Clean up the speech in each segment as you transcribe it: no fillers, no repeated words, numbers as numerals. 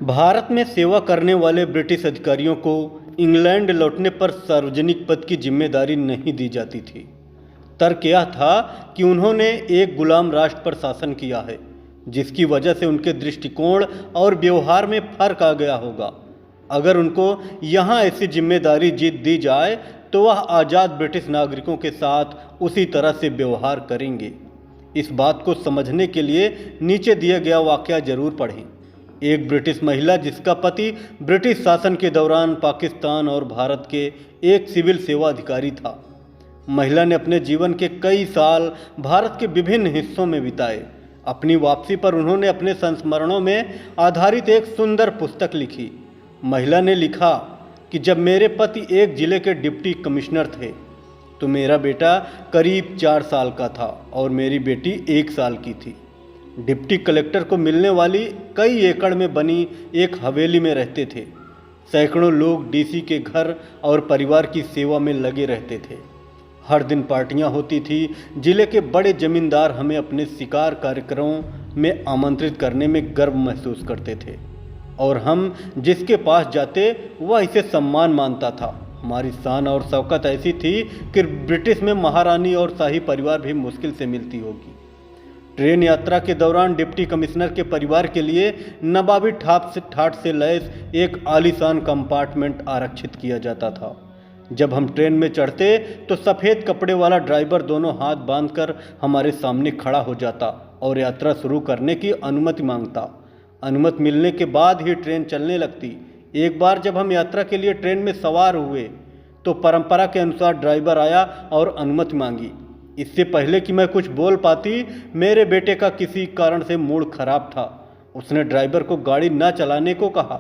भारत में सेवा करने वाले ब्रिटिश अधिकारियों को इंग्लैंड लौटने पर सार्वजनिक पद की जिम्मेदारी नहीं दी जाती थी। तर्क यह था कि उन्होंने एक गुलाम राष्ट्र पर शासन किया है, जिसकी वजह से उनके दृष्टिकोण और व्यवहार में फर्क आ गया होगा। अगर उनको यहाँ ऐसी जिम्मेदारी जीत दी जाए तो वह आज़ाद ब्रिटिश नागरिकों के साथ उसी तरह से व्यवहार करेंगे। इस बात को समझने के लिए नीचे दिया गया वाकया जरूर पढ़ें। एक ब्रिटिश महिला जिसका पति ब्रिटिश शासन के दौरान पाकिस्तान और भारत के एक सिविल सेवा अधिकारी था। महिला ने अपने जीवन के कई साल भारत के विभिन्न हिस्सों में बिताए। अपनी वापसी पर उन्होंने अपने संस्मरणों में आधारित एक सुंदर पुस्तक लिखी। महिला ने लिखा कि जब मेरे पति एक जिले के डिप्टी कमिश्नर थे तो मेरा बेटा करीब 4 साल का था और मेरी बेटी 1 साल की थी। डिप्टी कलेक्टर को मिलने वाली कई एकड़ में बनी एक हवेली में रहते थे। सैकड़ों लोग डीसी के घर और परिवार की सेवा में लगे रहते थे। हर दिन पार्टियां होती थी। जिले के बड़े जमींदार हमें अपने शिकार कार्यक्रमों में आमंत्रित करने में गर्व महसूस करते थे और हम जिसके पास जाते वह इसे सम्मान मानता था। हमारी शान और शौकत ऐसी थी कि ब्रिटिश में महारानी और शाही परिवार भी मुश्किल से मिलती होगी। ट्रेन यात्रा के दौरान डिप्टी कमिश्नर के परिवार के लिए नवाबी ठाट से लैस एक आलीशान कंपार्टमेंट आरक्षित किया जाता था। जब हम ट्रेन में चढ़ते तो सफ़ेद कपड़े वाला ड्राइवर दोनों हाथ बांधकर हमारे सामने खड़ा हो जाता और यात्रा शुरू करने की अनुमति मांगता। अनुमति मिलने के बाद ही ट्रेन चलने लगती। एक बार जब हम यात्रा के लिए ट्रेन में सवार हुए तो परंपरा के अनुसार ड्राइवर आया और अनुमति मांगी। इससे पहले कि मैं कुछ बोल पाती, मेरे बेटे का किसी कारण से मूड खराब था। उसने ड्राइवर को गाड़ी न चलाने को कहा।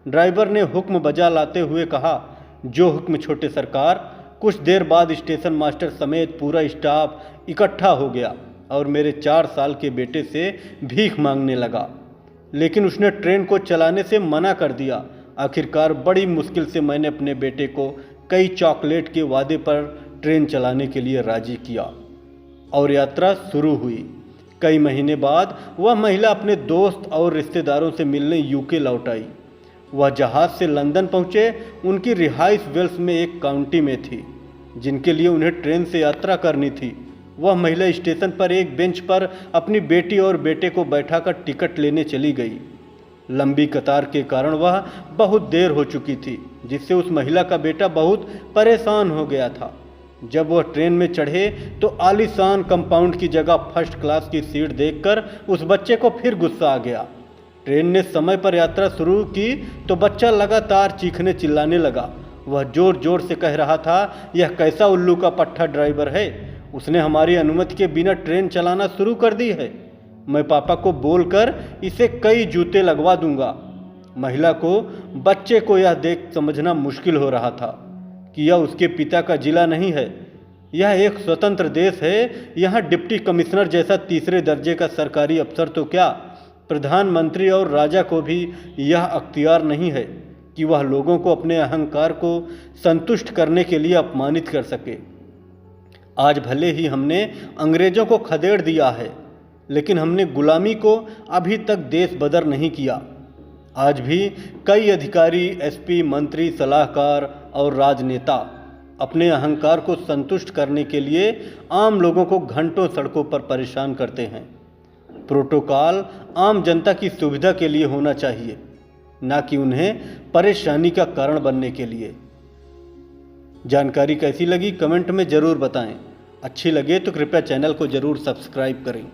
ड्राइवर ने हुक्म बजा लाते हुए कहा, जो हुक्म छोटे सरकार। कुछ देर बाद स्टेशन मास्टर समेत पूरा स्टाफ इकट्ठा हो गया और मेरे 4 साल के बेटे से भीख मांगने लगा, लेकिन उसने ट्रेन को चलाने से मना कर दिया। आखिरकार बड़ी मुश्किल से मैंने अपने बेटे को कई चॉकलेट के वादे पर ट्रेन चलाने के लिए राजी किया और यात्रा शुरू हुई। कई महीने बाद वह महिला अपने दोस्त और रिश्तेदारों से मिलने यूके लौट आई। वह जहाज़ से लंदन पहुँचे। उनकी रिहाइश वेल्स में एक काउंटी में थी, जिनके लिए उन्हें ट्रेन से यात्रा करनी थी। वह महिला स्टेशन पर एक बेंच पर अपनी बेटी और बेटे को बैठाकर टिकट लेने चली गई। लंबी कतार के कारण वह बहुत देर हो चुकी थी, जिससे उस महिला का बेटा बहुत परेशान हो गया था। जब वह ट्रेन में चढ़े तो आलीशान कंपाउंड की जगह फर्स्ट क्लास की सीट देखकर उस बच्चे को फिर गुस्सा आ गया। ट्रेन ने समय पर यात्रा शुरू की तो बच्चा लगातार चीखने चिल्लाने लगा। वह जोर जोर से कह रहा था, यह कैसा उल्लू का पट्टा ड्राइवर है, उसने हमारी अनुमति के बिना ट्रेन चलाना शुरू कर दी है। मैं पापा को बोलकर इसे कई जूते लगवा दूंगा। महिला को बच्चे को यह देख समझना मुश्किल हो रहा था कि यह उसके पिता का जिला नहीं है, यह एक स्वतंत्र देश है। यहाँ डिप्टी कमिश्नर जैसा तीसरे दर्जे का सरकारी अफसर तो क्या, प्रधानमंत्री और राजा को भी यह अख्तियार नहीं है कि वह लोगों को अपने अहंकार को संतुष्ट करने के लिए अपमानित कर सके। आज भले ही हमने अंग्रेज़ों को खदेड़ दिया है, लेकिन हमने गुलामी को अभी तक देश बदर नहीं किया। आज भी कई अधिकारी, एसपी, मंत्री, सलाहकार और राजनेता अपने अहंकार को संतुष्ट करने के लिए आम लोगों को घंटों सड़कों पर परेशान करते हैं। प्रोटोकॉल आम जनता की सुविधा के लिए होना चाहिए, ना कि उन्हें परेशानी का कारण बनने के लिए। जानकारी कैसी लगी कमेंट में ज़रूर बताएं। अच्छी लगे तो कृपया चैनल को ज़रूर सब्सक्राइब करें।